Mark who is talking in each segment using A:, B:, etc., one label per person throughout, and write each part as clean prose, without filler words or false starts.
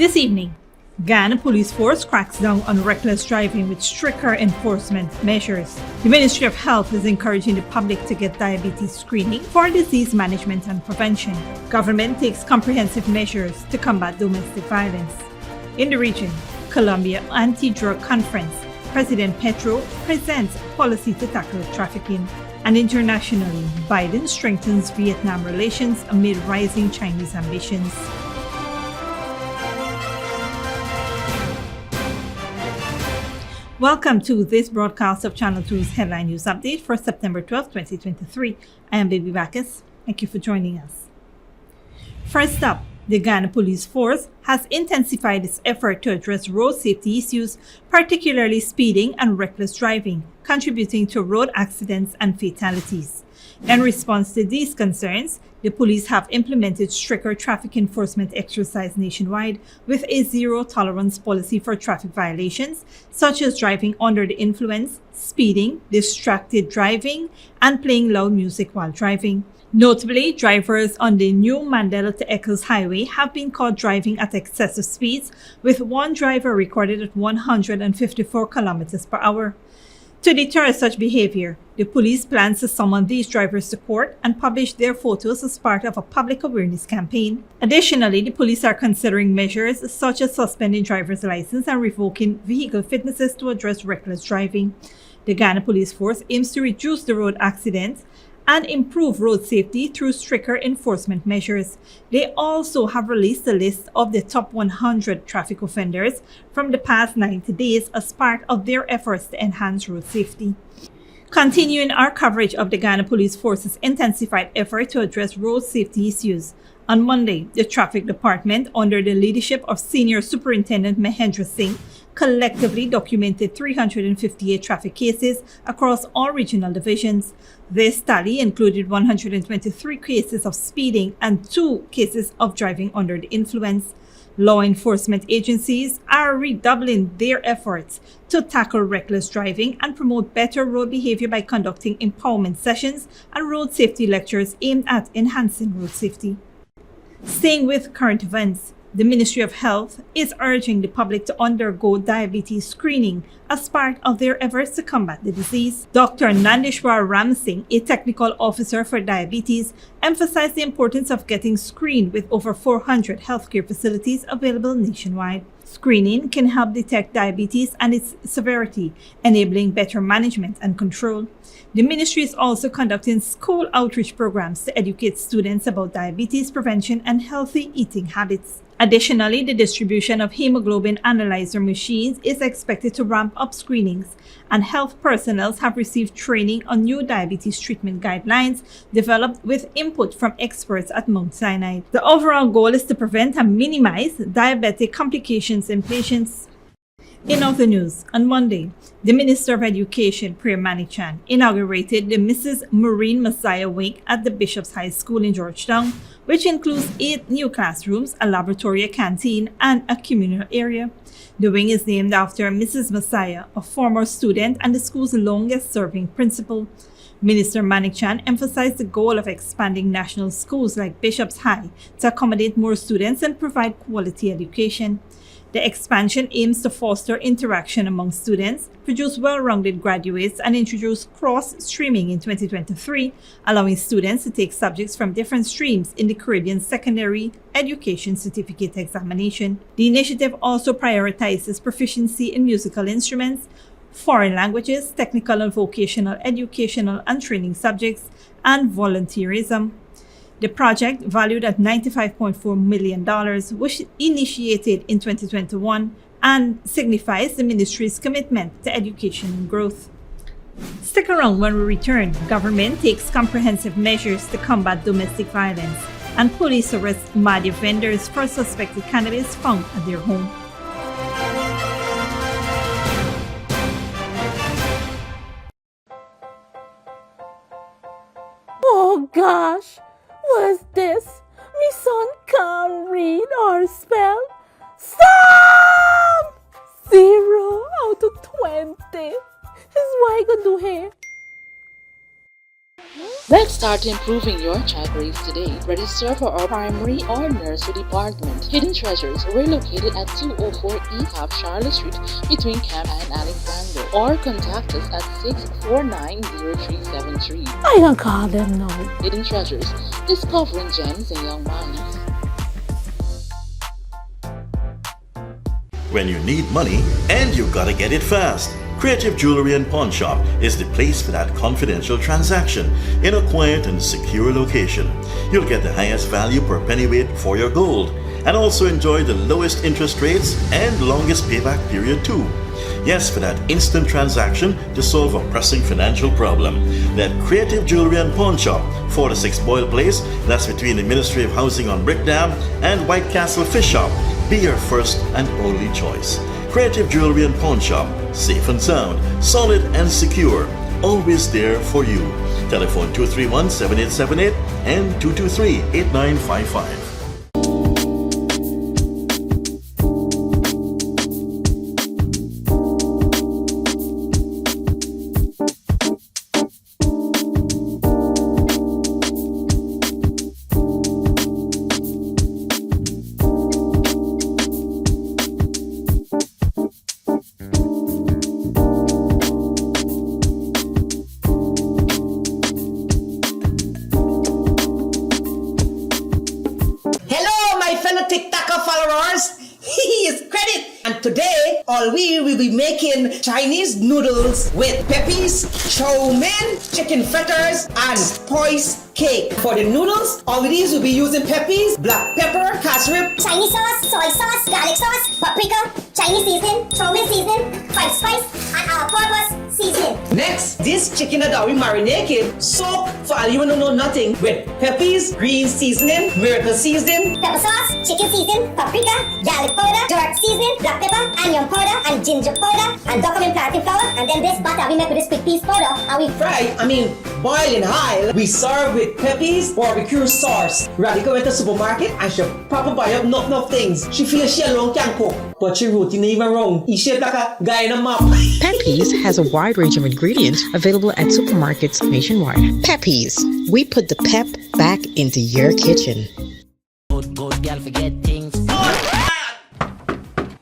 A: This evening, Guyana Police Force cracks down on reckless driving with stricter enforcement measures. The Ministry of Health is encouraging the public to get diabetes screening for disease management and prevention. Government takes comprehensive measures to combat domestic violence. In the region, Colombia Anti-Drug Conference, President PETRO presents policy to tackle trafficking. And internationally, Biden strengthens Vietnam relations amid rising Chinese ambitions. Welcome to this broadcast of Channel 2's Headline News Update for September 12, 2023. I am Baby Bacchus. Thank you for joining us. First up, the Guyana Police Force has intensified its effort to address road safety issues, particularly speeding and reckless driving, contributing to road accidents and fatalities. In response to these concerns, the police have implemented stricter traffic enforcement exercise nationwide with a zero-tolerance policy for traffic violations, such as driving under the influence, speeding, distracted driving, and playing loud music while driving. Notably, drivers on the new Mandela to Eccles Highway have been caught driving at excessive speeds, with one driver recorded at 154 kilometers per hour. To deter such behavior, the police plans to summon these drivers to court and publish their photos as part of a public awareness campaign. Additionally, the police are considering measures such as suspending driver's license and revoking vehicle fitnesses to address reckless driving. The Guyana Police Force aims to reduce the road accidents and improve road safety through stricter enforcement measures. They also have released a list of the top 100 traffic offenders from the past 90 days as part of their efforts to enhance road safety. Continuing our coverage of the Guyana Police Force's intensified effort to address road safety issues, on Monday, the Traffic Department, under the leadership of Senior Superintendent Mahendra Singh, collectively documented 358 traffic cases across all regional divisions. This tally included 123 cases of speeding and 2 cases of driving under the influence. Law enforcement agencies are redoubling their efforts to tackle reckless driving and promote better road behavior by conducting empowerment sessions and road safety lectures aimed at enhancing road safety. Staying with current events, the Ministry of Health is urging the public to undergo diabetes screening as part of their efforts to combat the disease. Dr. Nandeshwar Ramsingh, a technical officer for diabetes, emphasized the importance of getting screened with over 400 healthcare facilities available nationwide. Screening can help detect diabetes and its severity, enabling better management and control. The ministry is also conducting school outreach programs to educate students about diabetes prevention and healthy eating habits. Additionally, the distribution of hemoglobin analyzer machines is expected to ramp up screenings, and health personnel have received training on new diabetes treatment guidelines developed with input from experts at Mount Sinai. The overall goal is to prevent and minimize diabetic complications in patients. In other news, on Monday, the Minister of Education, Priya Manichan, inaugurated the Mrs. Maureen Messiah Wing at the Bishop's High School in Georgetown, which includes 8 new classrooms, a laboratory, a canteen, and a communal area. The wing is named after Mrs. Messiah, a former student and the school's longest-serving principal. Minister Manichan emphasized the goal of expanding national schools like Bishop's High to accommodate more students and provide quality education. The expansion aims to foster interaction among students, produce well-rounded graduates, and introduce cross-streaming in 2023, allowing students to take subjects from different streams in the Caribbean Secondary Education Certificate examination. The initiative also prioritizes proficiency in musical instruments, foreign languages, technical and vocational educational and training subjects, and volunteerism. The project, valued at $95.4 million, was initiated in 2021 and signifies the ministry's commitment to education and growth. Stick around when we return. Government takes comprehensive measures to combat domestic violence, and police arrest Madhya vendors for suspected cannabis found at their home.
B: Oh gosh! What is this? Me son can't read or spell. Stop! 0 out of 20. This is what I could do here.
C: Let's start improving your child raise today. Register for our primary or nursery department. Hidden Treasures, we're located at 204 East Half Charlotte Street between Camp and Alexander. Or contact us at 649-0373.
B: I can call them now.
C: Hidden Treasures, discovering gems in young minds.
D: When you need money and you gotta get it fast, Creative Jewelry and Pawn Shop is the place for that confidential transaction in a quiet and secure location. You'll get the highest value per pennyweight for your gold and also enjoy the lowest interest rates and longest payback period too. Yes, for that instant transaction to solve a pressing financial problem. That Creative Jewelry and Pawn Shop, 46 Boyle Place, that's between the Ministry of Housing on Brickdam and White Castle Fish Shop. Be your first and only choice. Creative Jewelry and Pawn Shop, safe and sound, solid and secure, always there for you. Telephone 231-7878 and 223-8955.
E: All we will be making Chinese noodles with peppies, chow mein, chicken fritters, and spice cake. For the noodles, all these will be using peppies, black pepper, cashew,
F: Chinese sauce, soy sauce, garlic sauce, paprika, Chinese seasoning, chow mein seasoning, five spice, and all-purpose seasoning.
E: Next, this chicken that we marinated, soak for all you don't know nothing with peppies, green seasoning, miracle seasoning,
F: pepper sauce, chicken seasoning, paprika, garlic powder, dark seasoning, black pepper, onion powder, and ginger powder, and document plantain flour, and then this butter we make with this quick piece powder, and we
E: boil in high. We serve with peppies, barbecue sauce. Radhika went to the supermarket and she proper buy up enough things. She feels she alone can cook, but she routine even wrong. She shaped like a Guyana map.
G: Peppies has a wide range of ingredients available at supermarkets nationwide. Peppies, we put the pep back into your kitchen.
H: Good girl forget things.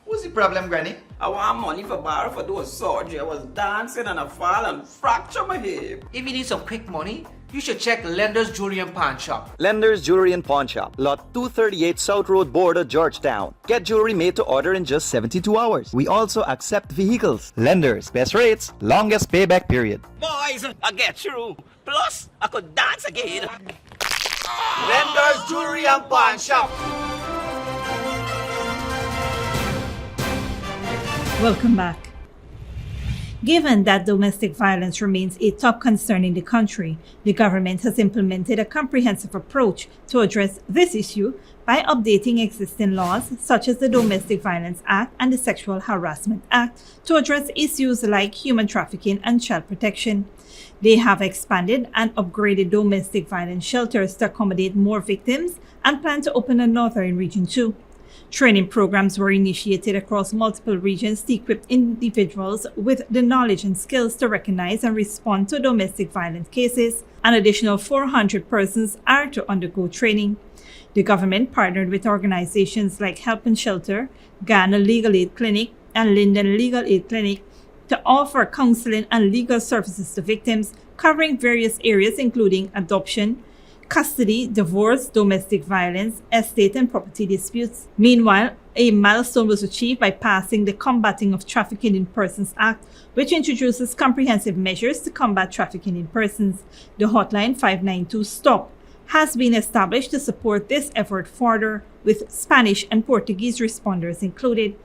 I: What's the problem, Granny? I want money for borrow for those surgery. I was dancing and I fall and fracture my hip.
H: If you need some quick money, you should check Lender's Jewelry and Pawn Shop.
J: Lender's Jewelry and Pawn Shop, lot 238 South Road Border, Georgetown. Get jewelry made to order in just 72 hours. We also accept vehicles. Lender's, best rates, longest payback period.
I: Boys, I get through. Plus, I could dance again. Lender's Jewelry and Pawn Shop.
A: Welcome back. Given that domestic violence remains a top concern in the country, the government has implemented a comprehensive approach to address this issue by updating existing laws such as the Domestic Violence Act and the Sexual Harassment Act to address issues like human trafficking and child protection. They have expanded and upgraded domestic violence shelters to accommodate more victims and plan to open another in Region 2. Training programs were initiated across multiple regions to equip individuals with the knowledge and skills to recognize and respond to domestic violence cases. An additional 400 persons are to undergo training. The government partnered with organizations like Help and Shelter, Guyana Legal Aid Clinic, and Linden Legal Aid Clinic to offer counseling and legal services to victims, covering various areas including adoption, custody, divorce, domestic violence, estate and property disputes. Meanwhile, a milestone was achieved by passing the Combating of Trafficking in Persons Act, which introduces comprehensive measures to combat trafficking in persons. The hotline 592-STOP has been established to support this effort further, with Spanish and Portuguese responders included.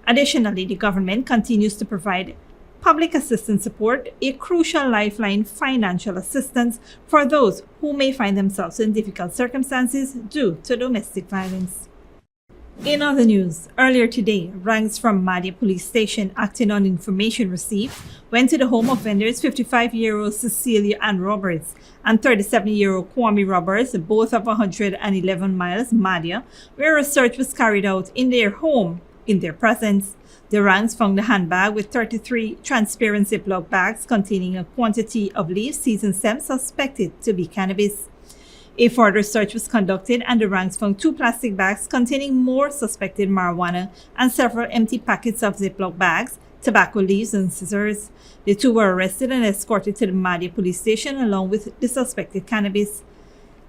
A: Additionally, the government continues to provide public assistance support, a crucial lifeline financial assistance for those who may find themselves in difficult circumstances due to domestic violence. In other news, earlier today, ranks from Madhya Police Station acting on information received went to the home of vendors 55-year-old Cecilia Ann Roberts and 37-year-old Kwame Roberts, both of 111 miles, Madhya, where a search was carried out in their home in their presence. The ranks found a handbag with 33 transparent Ziploc bags containing a quantity of leaf-seasoned stems suspected to be cannabis. A further search was conducted and the ranks found 2 plastic bags containing more suspected marijuana and several empty packets of Ziploc bags, tobacco leaves and scissors. The 2 were arrested and escorted to the Madia police station along with the suspected cannabis.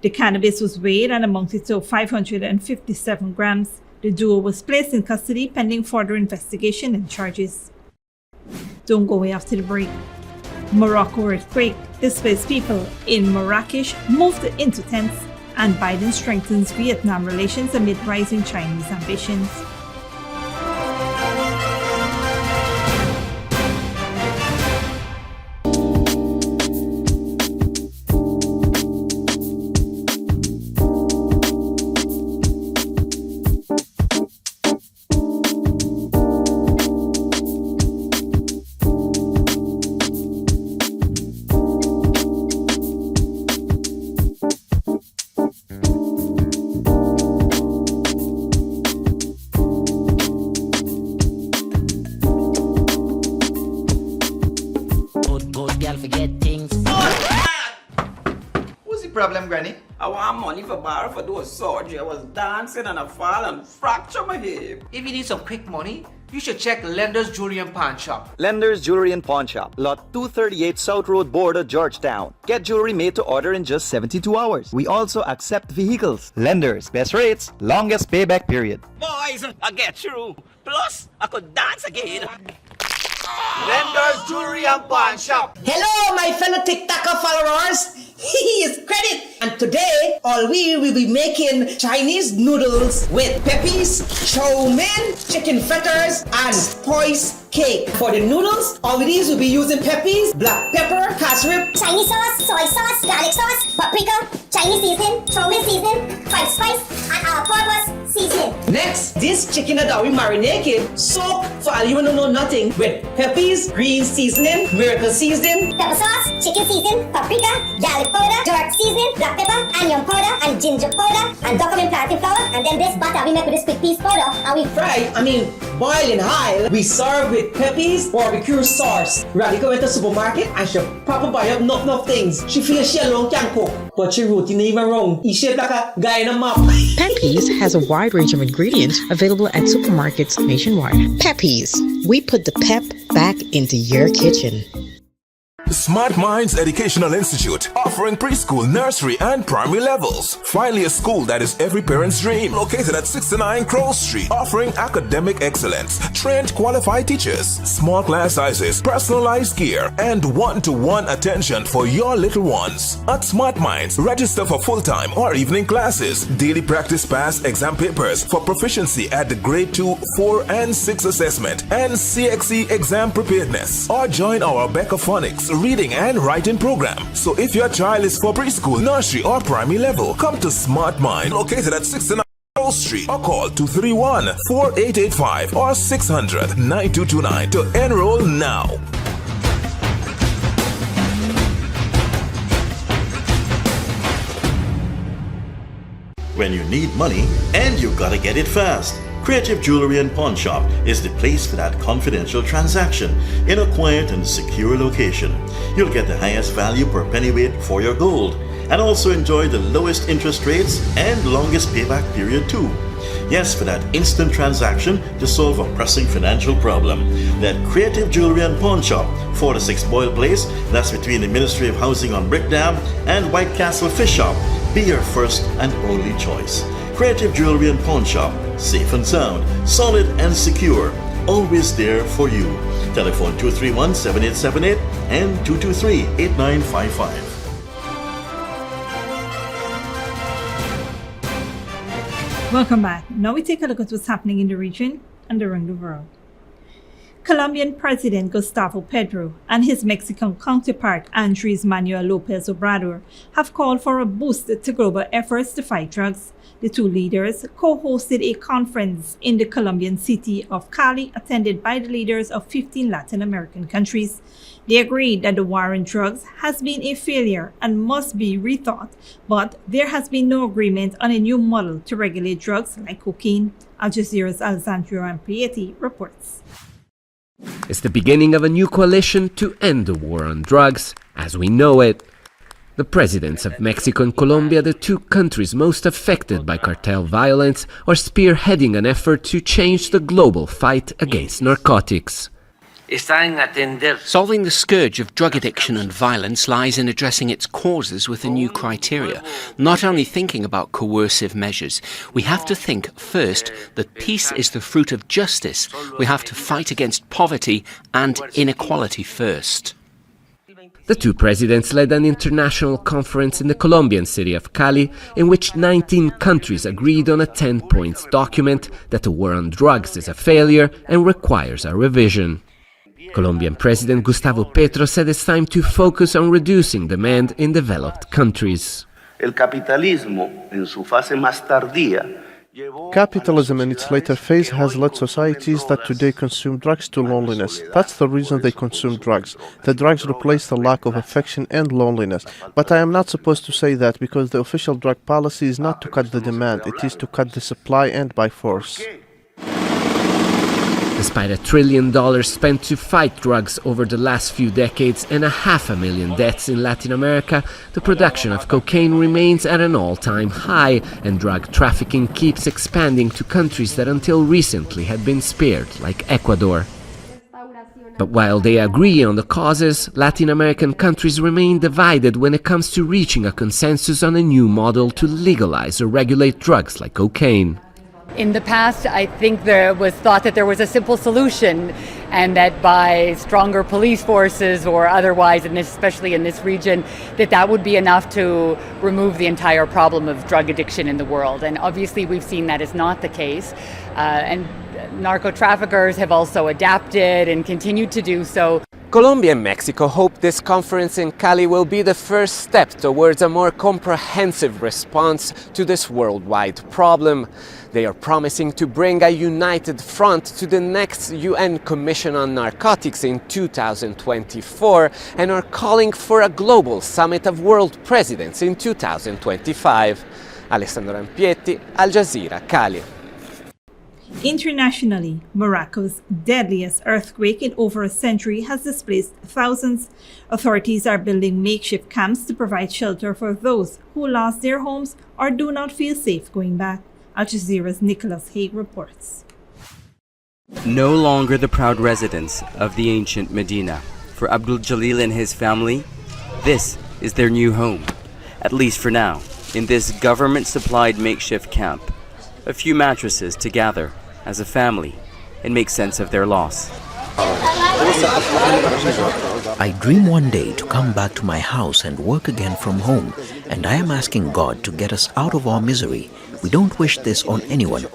A: The cannabis was weighed and amounted to 557 grams. The duo was placed in custody pending further investigation and charges. Don't go away after the break. Morocco earthquake displaced people in Marrakesh moved into tents, and Biden strengthens Vietnam relations amid rising Chinese ambitions.
I: What's the problem, Granny? I want money for borrow for do a surgery. I was dancing and I fall and fracture my hip.
H: If you need some quick money, you should check Lender's Jewelry and Pawn Shop.
J: Lender's Jewelry and Pawn Shop, lot 238 South Road Border, Georgetown. Get jewelry made to order in just 72 hours. We also accept vehicles. Lenders, best rates, longest payback period.
I: Boys, I get through. Plus, I could dance again. Lender's Jewelry and Pawn Shop.
E: Hello, my fellow TikToker followers. It's Credit, and today all we will be making Chinese noodles with peppies, chow mein, chicken fritters, and spice cake. For the noodles, all of these will be using peppies, black pepper, cashew,
F: Chinese sauce, soy sauce, garlic sauce, paprika, Chinese seasoning, chow mein seasoning, five spice, and all-purpose seasoning.
E: Next, this chicken that we marinated, soak for all you wanna know nothing with peppies, green seasoning, miracle seasoning,
F: Pepper sauce, chicken seasoning, paprika, garlic powder, Gov't seasoning, black pepper, onion powder, and ginger powder, and document plantain flour, and then this butter we make with this quick piece powder, and we
E: boil in high. We serve with peppies barbecue sauce. Radhika went to the supermarket and she proper buy up enough things. She feels she alone can cook, but she routine even wrong. She shaped like a Guyana map.
G: Peppies has a wide range of ingredients available at supermarkets nationwide. Peppies, we put the pep back into your kitchen.
K: Smart Minds Educational Institute, offering preschool, nursery, and primary levels. Finally, a school that is every parent's dream. Located at 69 Crow Street, offering academic excellence, trained qualified teachers, small class sizes, personalized care, and one-to-one attention for your little ones. At Smart Minds, register for full-time or evening classes, daily practice pass exam papers for proficiency at the grade 2, 4, and 6 assessment, and CXE exam preparedness. Or join our Becca Phonics reading and writing program. So if your child is for preschool, nursery, or primary level, come to Smart Mind, located at 69 Street, or call 231-4885 or 600-9229 to enroll now.
D: When you need money and you gotta get it fast, Creative Jewelry and Pawn Shop is the place for that confidential transaction in a quiet and secure location. You'll get the highest value per pennyweight for your gold and also enjoy the lowest interest rates and longest payback period too. Yes, for that instant transaction to solve a pressing financial problem. That Creative Jewelry and Pawn Shop, 46 Boyle Place, that's between the Ministry of Housing on Brick Dam and White Castle Fish Shop, be your first and only choice. Creative Jewelry and Pawn Shop, safe and sound, solid and secure, always there for you. Telephone 231-7878 and 223-8955.
A: Welcome back. Now we take a look at what's happening in the region and around the world. Colombian President Gustavo Petro and his Mexican counterpart Andres Manuel Lopez Obrador have called for a boost to global efforts to fight drugs. The two leaders co-hosted a conference in the Colombian city of Cali, attended by the leaders of 15 Latin American countries. They agreed that the war on drugs has been a failure and must be rethought, but there has been no agreement on a new model to regulate drugs like cocaine. Al Jazeera's Alessandro Amprietti reports.
L: It's the beginning of a new coalition to end the war on drugs as we know it. The presidents of Mexico and Colombia, the two countries most affected by cartel violence, are spearheading an effort to change the global fight against narcotics.
M: Solving the scourge of drug addiction and violence lies in addressing its causes with a new criteria, not only thinking about coercive measures. We have to think first that peace is the fruit of justice. We have to fight against poverty and inequality first.
L: The two presidents led an international conference in the Colombian city of Cali, in which 19 countries agreed on a 10-point document that the war on drugs is a failure and requires a revision. Colombian President Gustavo Petro said it's time to focus on reducing demand in developed countries.
N: Capitalism in its later phase has led societies that today consume drugs to loneliness. That's the reason they consume drugs. The drugs replace the lack of affection and loneliness. But I am not supposed to say that because the official drug policy is not to cut the demand, it is to cut the supply and by force.
L: Despite $1 trillion spent to fight drugs over the last few decades and 500,000 deaths in Latin America, the production of cocaine remains at an all-time high, and drug trafficking keeps expanding to countries that until recently had been spared, like Ecuador. But while they agree on the causes, Latin American countries remain divided when it comes to reaching a consensus on a new model to legalize or regulate drugs like cocaine.
O: In the past, I think there was thought that there was a simple solution, and that by stronger police forces or otherwise, and especially in this region, that would be enough to remove the entire problem of drug addiction in the world. And obviously we've seen that is not the case. And narco-traffickers have also adapted and continued to do so.
L: Colombia and Mexico hope this conference in Cali will be the first step towards a more comprehensive response to this worldwide problem. They are promising to bring a united front to the next UN Commission on Narcotics in 2024 and are calling for a global summit of world presidents in 2025. Alessandro Amprietti, Al Jazeera, Cali.
A: Internationally, Morocco's deadliest earthquake in over a century has displaced thousands. Authorities are building makeshift camps to provide shelter for those who lost their homes or do not feel safe going back. Al Jazeera's Nicholas Haig reports.
P: No longer the proud residents of the ancient Medina. For Abdul Jalil and his family, this is their new home, at least for now, in this government-supplied makeshift camp. A few mattresses to gather as a family and make sense of their loss.
Q: I dream one day to come back to my house and work again from home, and I am asking God to get us out of our misery. We don't wish this on anyone.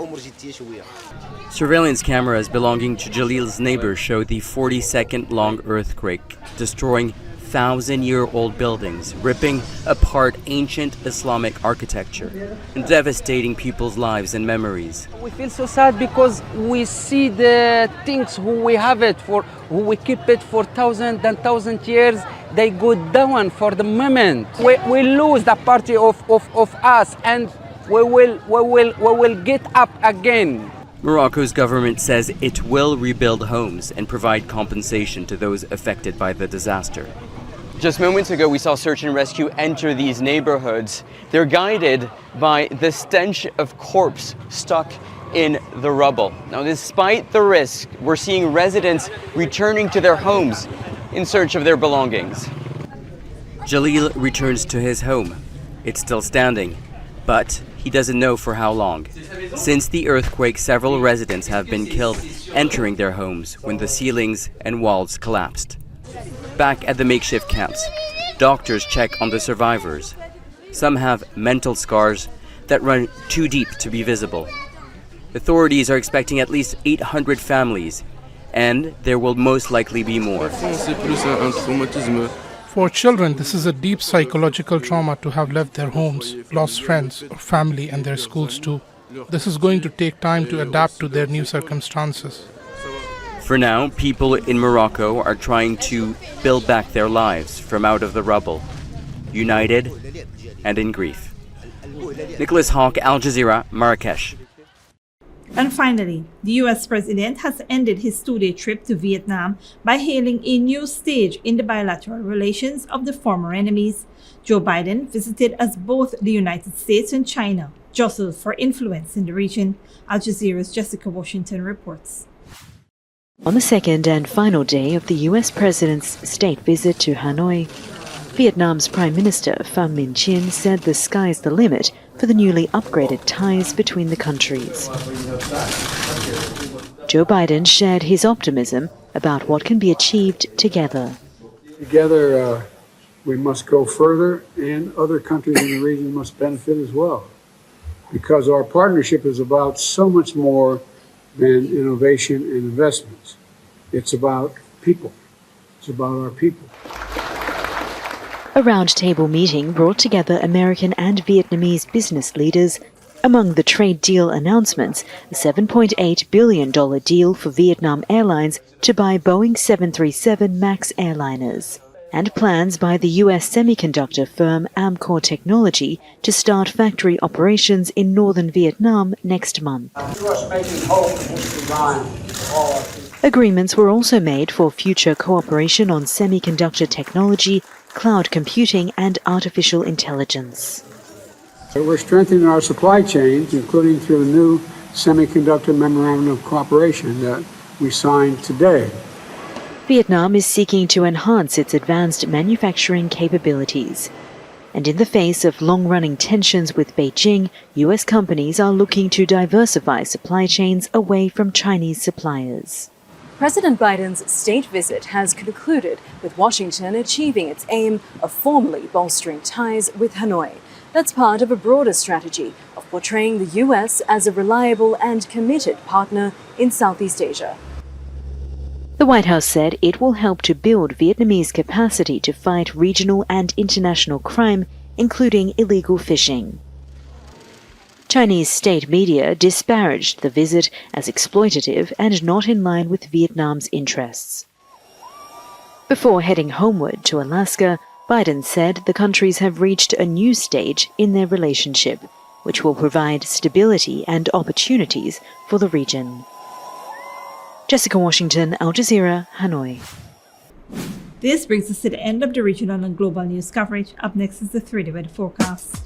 P: Surveillance cameras belonging to Jalil's neighbors show the 40-second-long earthquake, destroying 1,000-year-old buildings, ripping apart ancient Islamic architecture, and devastating people's lives and memories.
R: We feel so sad because we see the things who we have it for, who we keep it for thousand and thousand years, they go down for the moment. We lose that party of us, and we will get up again.
P: Morocco's government says it will rebuild homes and provide compensation to those affected by the disaster.
S: Just moments ago, we saw search and rescue enter these neighborhoods. They're guided by the stench of corpse stuck in the rubble. Now, despite the risk, we're seeing residents returning to their homes in search of their belongings.
P: Jalil returns to his home. It's still standing, but he doesn't know for how long. Since the earthquake, several residents have been killed entering their homes when the ceilings and walls collapsed. Back at the makeshift camps, doctors check on the survivors. Some have mental scars that run too deep to be visible. Authorities are expecting at least 800 families and there will most likely be more.
T: For children, this is a deep psychological trauma to have left their homes, lost friends or family, and their schools too. This is going to take time to adapt to their new circumstances.
P: For now, people in Morocco are trying to build back their lives from out of the rubble, united and in grief. Nicholas Hawk, Al Jazeera, Marrakesh.
A: And finally, the U.S. president has ended his two-day trip to Vietnam by hailing a new stage in the bilateral relations of the former enemies. Joe Biden visited as both the United States and China jostle for influence in the region. Al Jazeera's Jessica Washington reports.
U: On the second and final day of the U.S. President's state visit to Hanoi, Vietnam's Prime Minister Pham Minh Chinh said the sky's the limit for the newly upgraded ties between the countries. Joe Biden shared his optimism about what can be achieved together.
V: Together, we must go further, and other countries in the region must benefit as well, because our partnership is about so much more than innovation and investments. It's about people. It's about our people.
U: A roundtable meeting brought together American and Vietnamese business leaders. Among the trade deal announcements, a $7.8 billion deal for Vietnam Airlines to buy Boeing 737 MAX airliners, and plans by the U.S. semiconductor firm Amkor Technology to start factory operations in northern Vietnam next month. Agreements were also made for future cooperation on semiconductor technology, cloud computing, and artificial intelligence.
V: We're strengthening our supply chains, including through the new Semiconductor Memorandum of Cooperation that we signed today.
U: Vietnam is seeking to enhance its advanced manufacturing capabilities. And in the face of long-running tensions with Beijing, U.S. companies are looking to diversify supply chains away from Chinese suppliers.
W: President Biden's state visit has concluded, with Washington achieving its aim of formally bolstering ties with Hanoi. That's part of a broader strategy of portraying the U.S. as a reliable and committed partner in Southeast Asia.
U: The White House said it will help to build Vietnamese capacity to fight regional and international crime, including illegal fishing. Chinese state media disparaged the visit as exploitative and not in line with Vietnam's interests. Before heading homeward to Alaska, Biden said the countries have reached a new stage in their relationship, which will provide stability and opportunities for the region. Jessica Washington, Al Jazeera, Hanoi.
A: This brings us to the end of the regional and global news coverage. Up next is the 3-day weather forecast.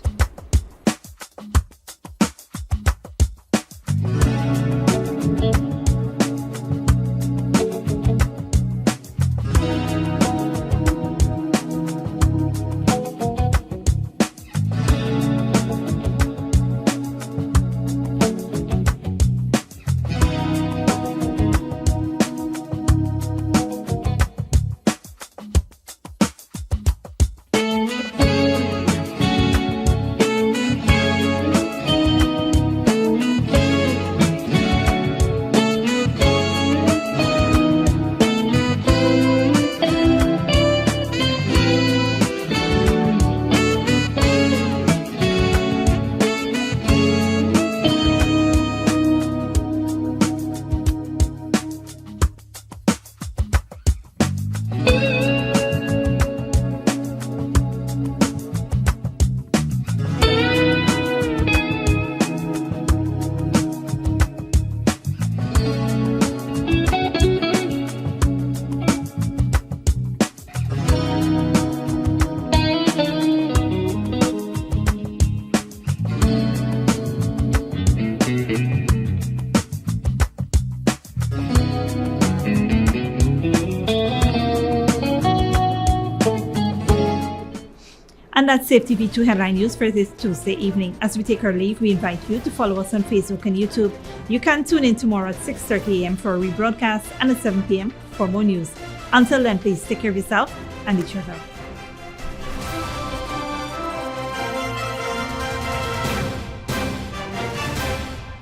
A: And that's Safety V2 headline news for this Tuesday evening. As we take our leave, we invite you to follow us on Facebook and YouTube. You can tune in tomorrow at 6:30 a.m. for a rebroadcast and at 7 p.m. for more news. Until then, please take care of yourself and each other.